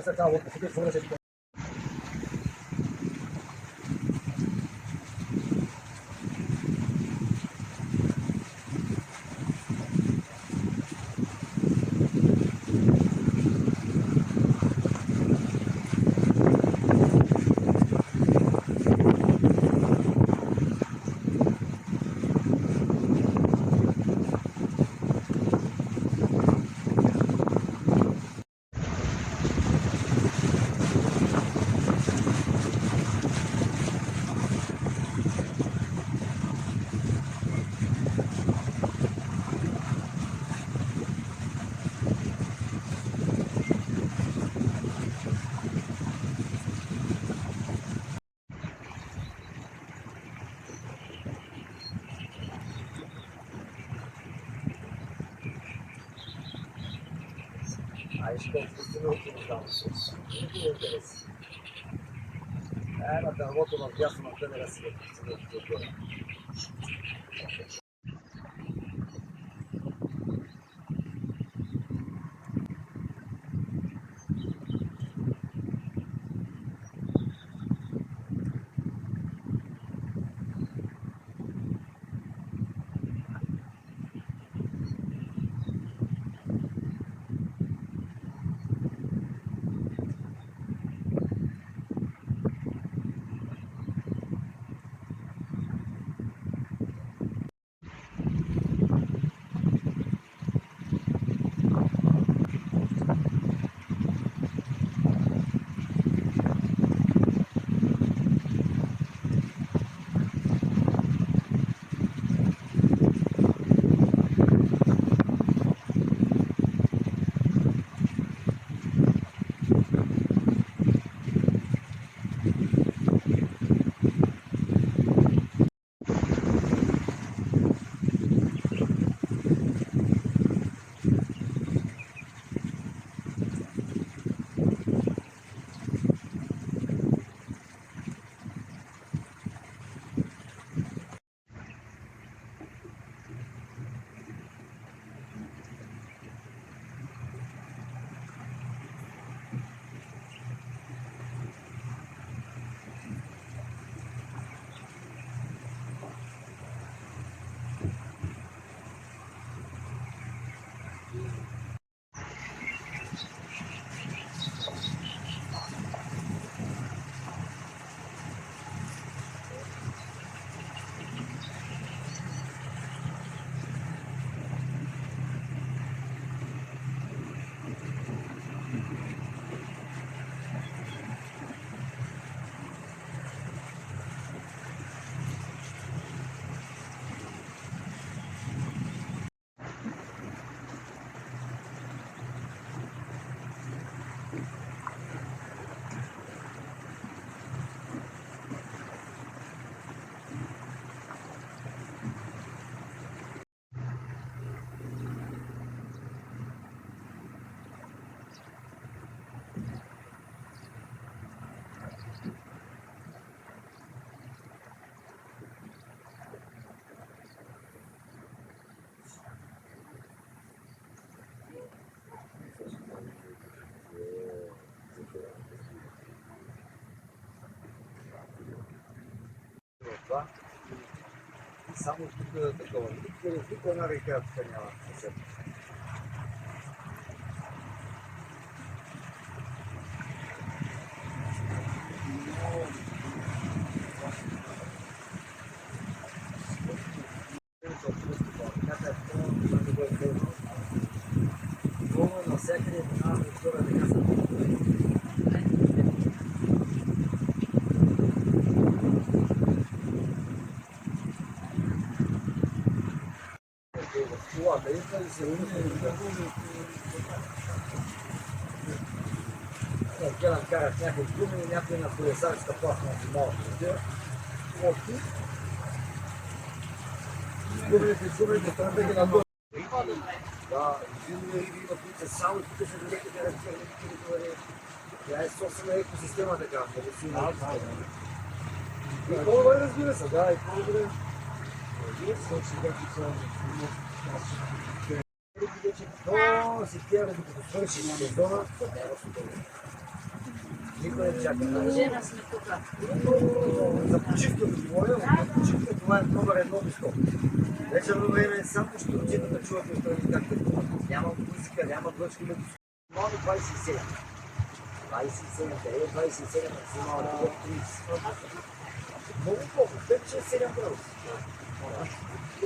така вот, къде фураже. Acho que é o que nos dá um susto. Muito interesse. Mas a volta não viaja uma câmera assim. Това. Само тук такова. Никога на река тук няма. Навсякъде една култура така са. Колата идва и се гледам карат някой гуми и някой на колесарска платна малко. Гумите трябва да ги надолу. Да, жили има които само тук са великите разпределители. Тя е собствена екосистема така. И по-добре разбира се, да, и по-добре. До септември, докато свърши сезона, Никой не чака. Жена сме тук. За почивка да говоря, за почивка това е номер едно место. Вечерно време само ще отида да чуват страни как те говорят. Няма музика, няма глъчки, максимално 27. 27, къде е 27, максимално 30. Много колко, 5-6-7 градуса.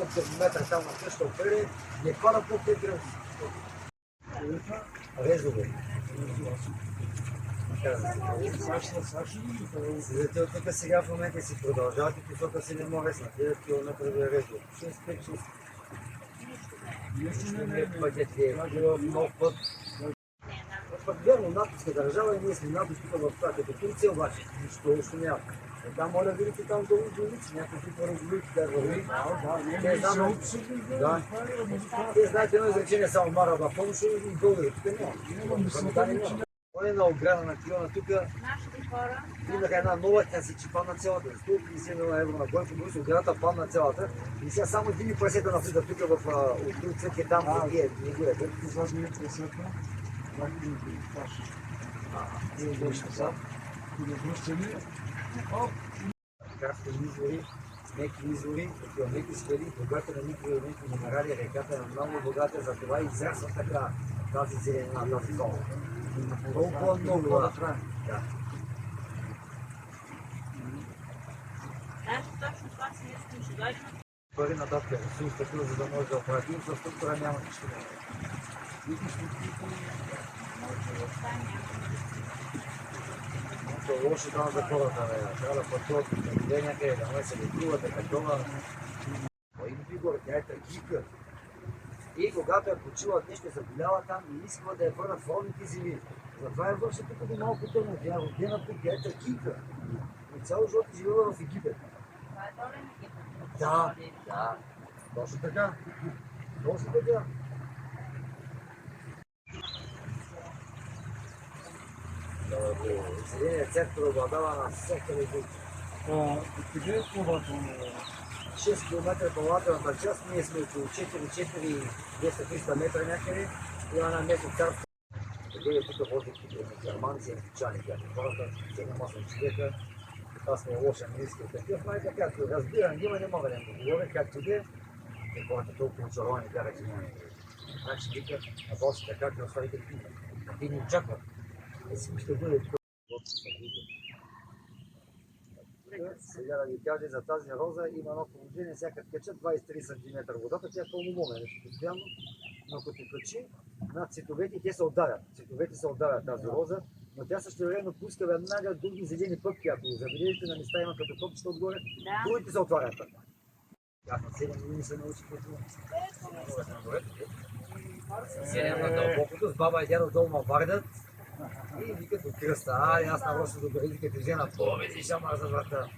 От термометър там на къща опере, не хвана по 5 градуса. Резове. Седете от тук сега в момента си продължавате посока 7 морес на 9 км да резо. 6-5-6. Нищо не е пътят ли е, нов път. Пък вярно натиска държава и ние сме натиска в това като Турция, обаче нищо още няма. Там моля видите там долу до улици, някакви по-разговори, как върви. Те знаете едно изречение само Мараба, помощ и българи, тук няма. Он е на ограда на клиона тук. Нашите хора. Имаха една нова, тя си падна цялата. 150 евро на Бойко Борис, оградата падна цялата. И сега само дими прасета навлизат тук в открит цветки там, где не горете. Изваждаме прасета, как ни пашеш. Карски извори, меки извори, такива меки скали, богата на микроелементи минерали, реката е много богата, затова израсва така тази зеленина, тази зона. Толкова много, да. Значи точно това си искам, ще дойдем. Пари нататък ресурс, такива, за да може да оправи инфраструктура, няма нищо. Това е лошо там за хората, трябва да пътуват къде някъде, да не се лекуват, такова. Има горе, тя е трагика. И когато е почила, те ще заболява там и искала да я върнат в родните земи. Затова я върши тук до малко тъмно. Тя е родена тук, тя е трагика. И цял живот е живела в Египет. Това е долен Египет. Да. Точно така. Точно така. Съединеният сектор обладава на сектора и друг. Къде е плавателно? 6 км плавателната част, ние сме около 4-200-300 метра някъде. Има една место царство. Къде тук воздухи германци, англичани, хората, 7-8 човека. Аз сме лоша английски такъв, но и така, разбирам, не мога да им говоря, както и е. Хората толкова очаровани бяха, че няма. Значи вика, а босите така, как оставите книга. А ти ни очакват. Ще бъде тук. Сега да ви кажа за тази роза има едно положение, сега като кача 23 см водата, тя е пълномолна, нещо постоянно, но като качи над цветовете, те се отдарят. Цветовете се отдарят тази роза, но тя същевременно пуска веднага други зелени пъпки, ако забележите на места има като копчета отгоре, другите се отварят. Аз на 7 години се научих по това. 7 на дълбокото, с баба и дядо долу ма вардат. И викат от кръста, аз на Росо до белизиката жена, повези шамар за врата.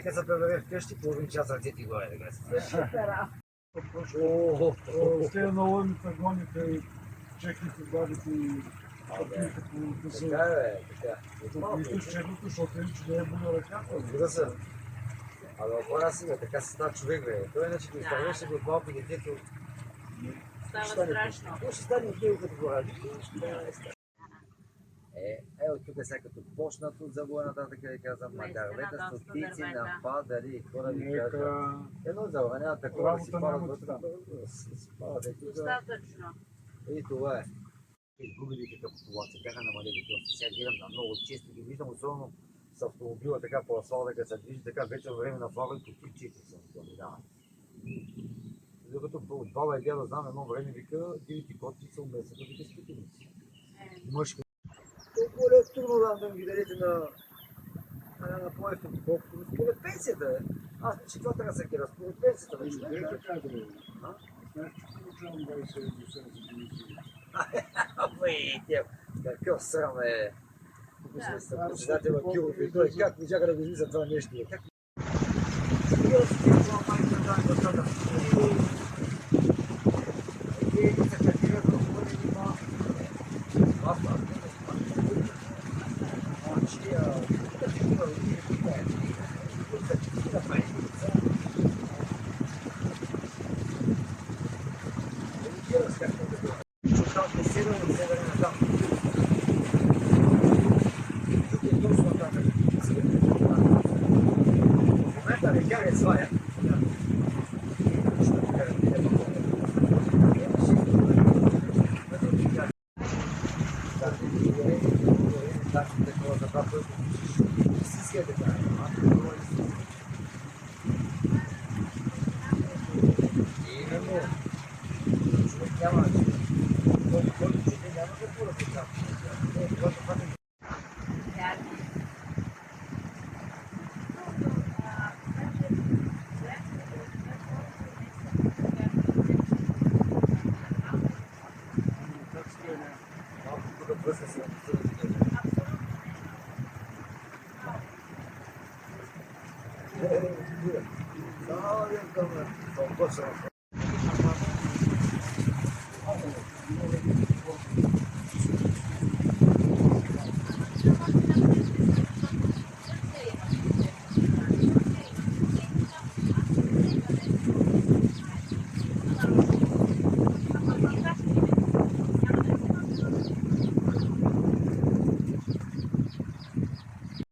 Като се пребере вкъщи, половин час ръцете горе, така се. Те на лъвните гоните, чехните бабите и пътните по къса. Така е, така. Виждаш чехното, защото им, че не е буля ръката. Разбира се. Абе, опора си, така се става човек, бе. Той иначе го изтървеше от малко детето. Става страшно. Какво ще стане от него като го ради? От тук сега като почнат от завоя нататък, да казвам, на дървета, стотици, нападали, хора ви кажа. Едно завоя, няма такова да си падат вътре. Достатъчно. И това е. Изгубили такъв популация, бяха намалили доста. Сега гледам на много често ги виждам, особено с автомобила така по асфалта, като се движи така вече време на влага и по 3-4 са минават. Докато от баба и дядо знам едно време вика, дивите котки се умесят да вика спитеници. Мъжки. Толкова ли е трудно да ги дадете на по-ефтино, колкото според пенсията е. Аз мисля, че това трябва да се гледа, според пенсията вече. Не е така, да бъде. Знаеш, че получавам 27 до 7 години. Какъв срам е. Тук сме с председателя Киров и той как не чака да го измисля това нещо. Как не си това майка да е децата. И се катира да бъде има. chiaro e svoia. Si siede No,